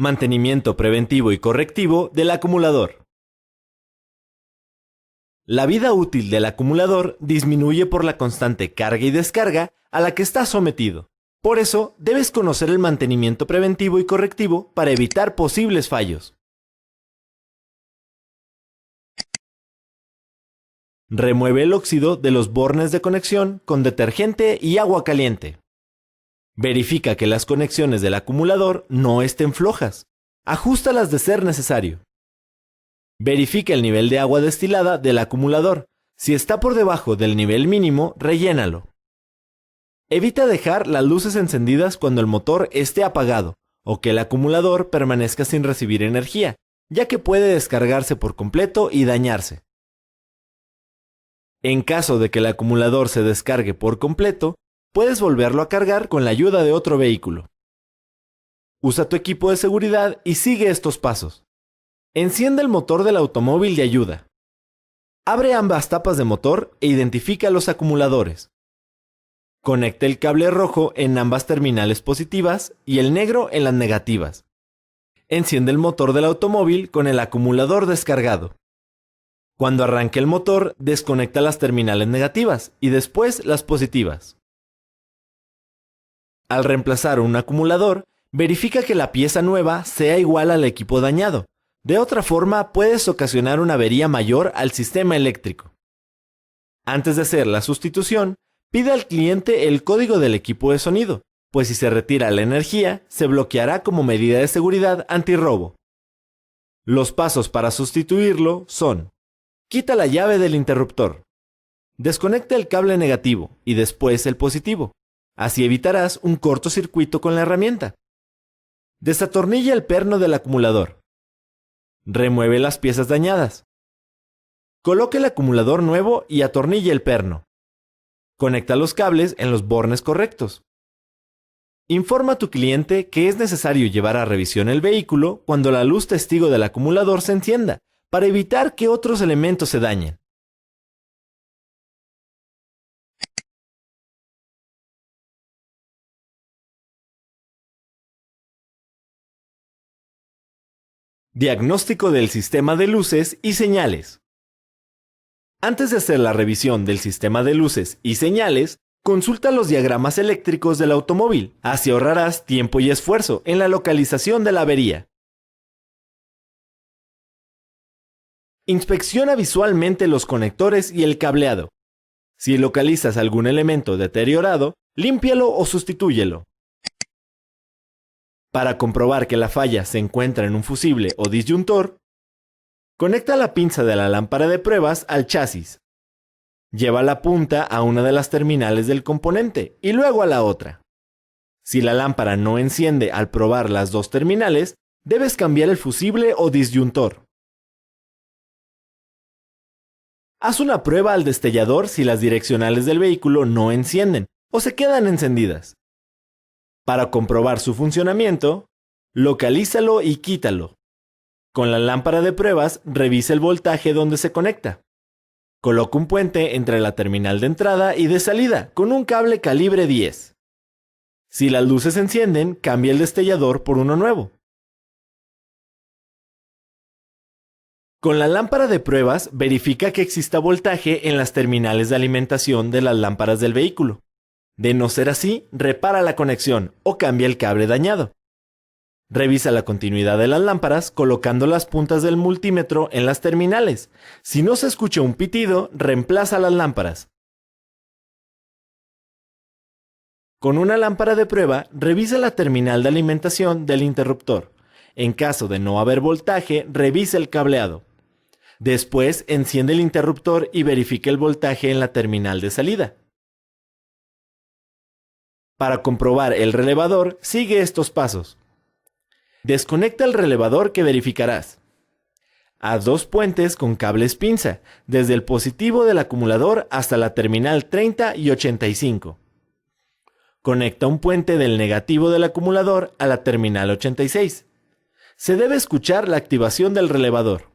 Mantenimiento preventivo y correctivo del acumulador. La vida útil del acumulador disminuye por la constante carga y descarga a la que está sometido. Por eso, debes conocer el mantenimiento preventivo y correctivo para evitar posibles fallos. Remueve el óxido de los bornes de conexión con detergente y agua caliente. Verifica que las conexiones del acumulador no estén flojas. Ajústalas de ser necesario. Verifica el nivel de agua destilada del acumulador. Si está por debajo del nivel mínimo, rellénalo. Evita dejar las luces encendidas cuando el motor esté apagado o que el acumulador permanezca sin recibir energía, ya que puede descargarse por completo y dañarse. En caso de que el acumulador se descargue por completo, puedes volverlo a cargar con la ayuda de otro vehículo. Usa tu equipo de seguridad y sigue estos pasos. Enciende el motor del automóvil de ayuda. Abre ambas tapas de motor e identifica los acumuladores. Conecta el cable rojo en ambas terminales positivas y el negro en las negativas. Enciende el motor del automóvil con el acumulador descargado. Cuando arranque el motor, desconecta las terminales negativas y después las positivas. Al reemplazar un acumulador, verifica que la pieza nueva sea igual al equipo dañado. De otra forma, puedes ocasionar una avería mayor al sistema eléctrico. Antes de hacer la sustitución, pide al cliente el código del equipo de sonido, pues si se retira la energía, se bloqueará como medida de seguridad antirrobo. Los pasos para sustituirlo son: quita la llave del interruptor. Desconecta el cable negativo y después el positivo. Así evitarás un cortocircuito con la herramienta. Desatornilla el perno del acumulador. Remueve las piezas dañadas. Coloca el acumulador nuevo y atornilla el perno. Conecta los cables en los bornes correctos. Informa a tu cliente que es necesario llevar a revisión el vehículo cuando la luz testigo del acumulador se encienda, para evitar que otros elementos se dañen. Diagnóstico del sistema de luces y señales. Antes de hacer la revisión del sistema de luces y señales, consulta los diagramas eléctricos del automóvil. Así ahorrarás tiempo y esfuerzo en la localización de la avería. Inspecciona visualmente los conectores y el cableado. Si localizas algún elemento deteriorado, límpialo o sustitúyelo. Para comprobar que la falla se encuentra en un fusible o disyuntor, conecta la pinza de la lámpara de pruebas al chasis. Lleva la punta a una de las terminales del componente y luego a la otra. Si la lámpara no enciende al probar las dos terminales, debes cambiar el fusible o disyuntor. Haz una prueba al destellador si las direccionales del vehículo no encienden o se quedan encendidas. Para comprobar su funcionamiento, localízalo y quítalo. Con la lámpara de pruebas, revisa el voltaje donde se conecta. Coloca un puente entre la terminal de entrada y de salida con un cable calibre 10. Si las luces se encienden, cambia el destellador por uno nuevo. Con la lámpara de pruebas, verifica que exista voltaje en las terminales de alimentación de las lámparas del vehículo. De no ser así, repara la conexión o cambia el cable dañado. Revisa la continuidad de las lámparas colocando las puntas del multímetro en las terminales. Si no se escucha un pitido, reemplaza las lámparas. Con una lámpara de prueba, revisa la terminal de alimentación del interruptor. En caso de no haber voltaje, revisa el cableado. Después, enciende el interruptor y verifica el voltaje en la terminal de salida. Para comprobar el relevador, sigue estos pasos. Desconecta el relevador que verificarás. Haz dos puentes con cables pinza, desde el positivo del acumulador hasta la terminal 30 y 85. Conecta un puente del negativo del acumulador a la terminal 86. Se debe escuchar la activación del relevador.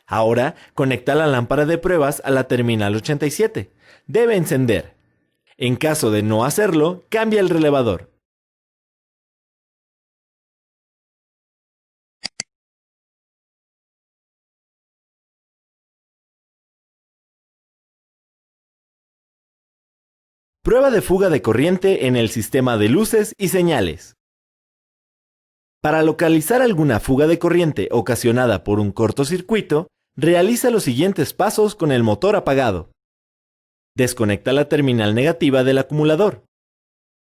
Ahora, conecta la lámpara de pruebas a la terminal 87. Debe encender. En caso de no hacerlo, cambia el relevador. Prueba de fuga de corriente en el sistema de luces y señales. Para localizar alguna fuga de corriente ocasionada por un cortocircuito, realiza los siguientes pasos con el motor apagado. Desconecta la terminal negativa del acumulador.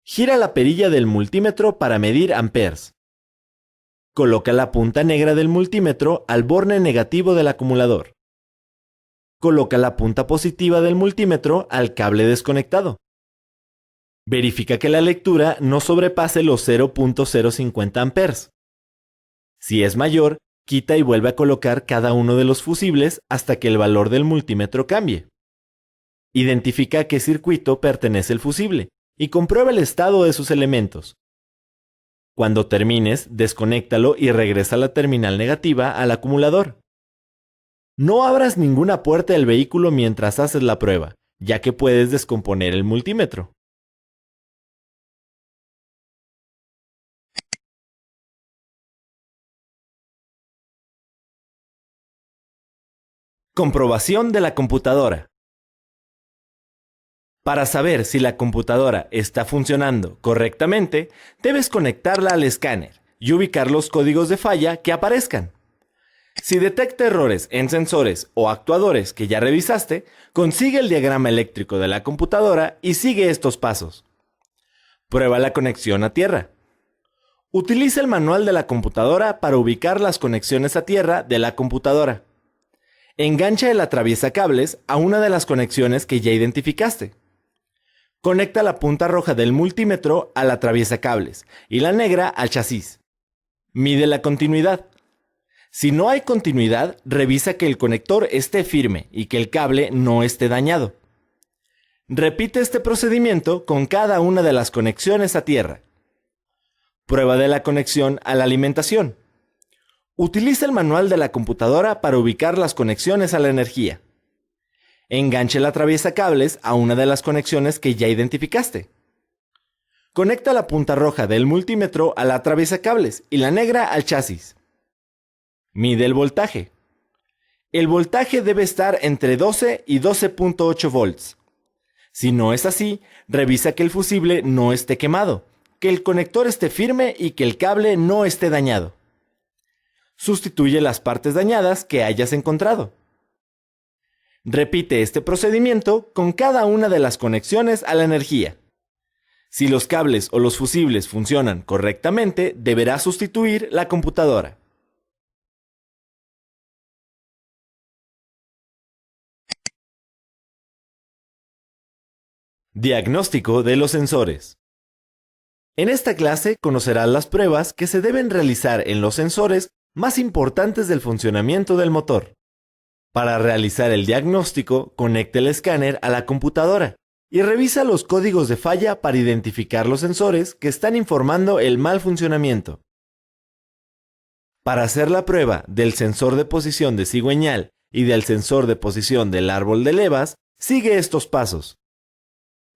Gira la perilla del multímetro para medir amperes. Coloca la punta negra del multímetro al borne negativo del acumulador. Coloca la punta positiva del multímetro al cable desconectado. Verifica que la lectura no sobrepase los 0.050 amperes. Si es mayor, quita y vuelve a colocar cada uno de los fusibles hasta que el valor del multímetro cambie. Identifica a qué circuito pertenece el fusible y comprueba el estado de sus elementos. Cuando termines, desconéctalo y regresa la terminal negativa al acumulador. No abras ninguna puerta del vehículo mientras haces la prueba, ya que puedes descomponer el multímetro. Comprobación de la computadora. Para saber si la computadora está funcionando correctamente, debes conectarla al escáner y ubicar los códigos de falla que aparezcan. Si detecta errores en sensores o actuadores que ya revisaste, consigue el diagrama eléctrico de la computadora y sigue estos pasos. Prueba la conexión a tierra. Utiliza el manual de la computadora para ubicar las conexiones a tierra de la computadora. Engancha el atraviesacables a una de las conexiones que ya identificaste. Conecta la punta roja del multímetro al atraviesacables y la negra al chasis. Mide la continuidad. Si no hay continuidad, revisa que el conector esté firme y que el cable no esté dañado. Repite este procedimiento con cada una de las conexiones a tierra. Prueba de la conexión a la alimentación. Utiliza el manual de la computadora para ubicar las conexiones a la energía. Enganche el atraviesacables a una de las conexiones que ya identificaste. Conecta la punta roja del multímetro al atraviesacables y la negra al chasis. Mide el voltaje. El voltaje debe estar entre 12 y 12.8 volts. Si no es así, revisa que el fusible no esté quemado, que el conector esté firme y que el cable no esté dañado. Sustituye las partes dañadas que hayas encontrado. Repite este procedimiento con cada una de las conexiones a la energía. Si los cables o los fusibles funcionan correctamente, deberás sustituir la computadora. Diagnóstico de los sensores. En esta clase conocerás las pruebas que se deben realizar en los sensores más importantes del funcionamiento del motor. Para realizar el diagnóstico, conecta el escáner a la computadora y revisa los códigos de falla para identificar los sensores que están informando el mal funcionamiento. Para hacer la prueba del sensor de posición de cigüeñal y del sensor de posición del árbol de levas, sigue estos pasos.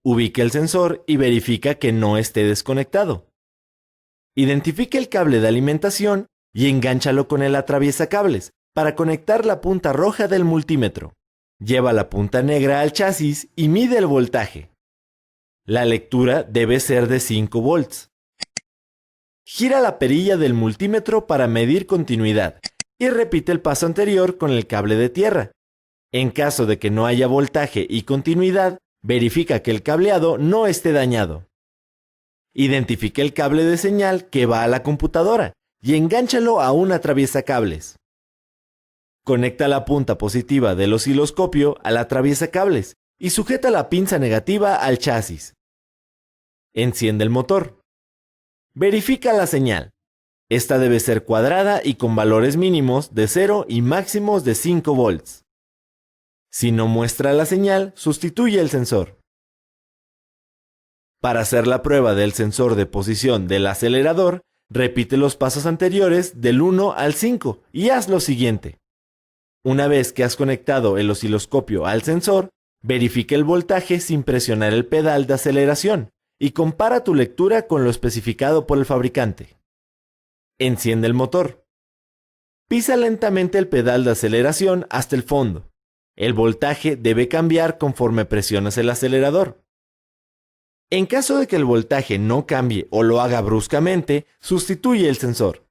Ubica el sensor y verifica que no esté desconectado. Identifica el cable de alimentación y engánchalo con el atraviesacables para conectar la punta roja del multímetro. Lleva la punta negra al chasis y mide el voltaje. La lectura debe ser de 5 volts. Gira la perilla del multímetro para medir continuidad y repite el paso anterior con el cable de tierra. En caso de que no haya voltaje y continuidad, verifica que el cableado no esté dañado. Identifica el cable de señal que va a la computadora y engánchalo a un atraviesacables. Conecta la punta positiva del osciloscopio al atraviesacables y sujeta la pinza negativa al chasis. Enciende el motor. Verifica la señal. Esta debe ser cuadrada y con valores mínimos de 0 y máximos de 5 volts. Si no muestra la señal, sustituye el sensor. Para hacer la prueba del sensor de posición del acelerador, repite los pasos anteriores del 1 al 5 y haz lo siguiente. Una vez que has conectado el osciloscopio al sensor, verifica el voltaje sin presionar el pedal de aceleración y compara tu lectura con lo especificado por el fabricante. Enciende el motor. Pisa lentamente el pedal de aceleración hasta el fondo. El voltaje debe cambiar conforme presionas el acelerador. En caso de que el voltaje no cambie o lo haga bruscamente, sustituye el sensor.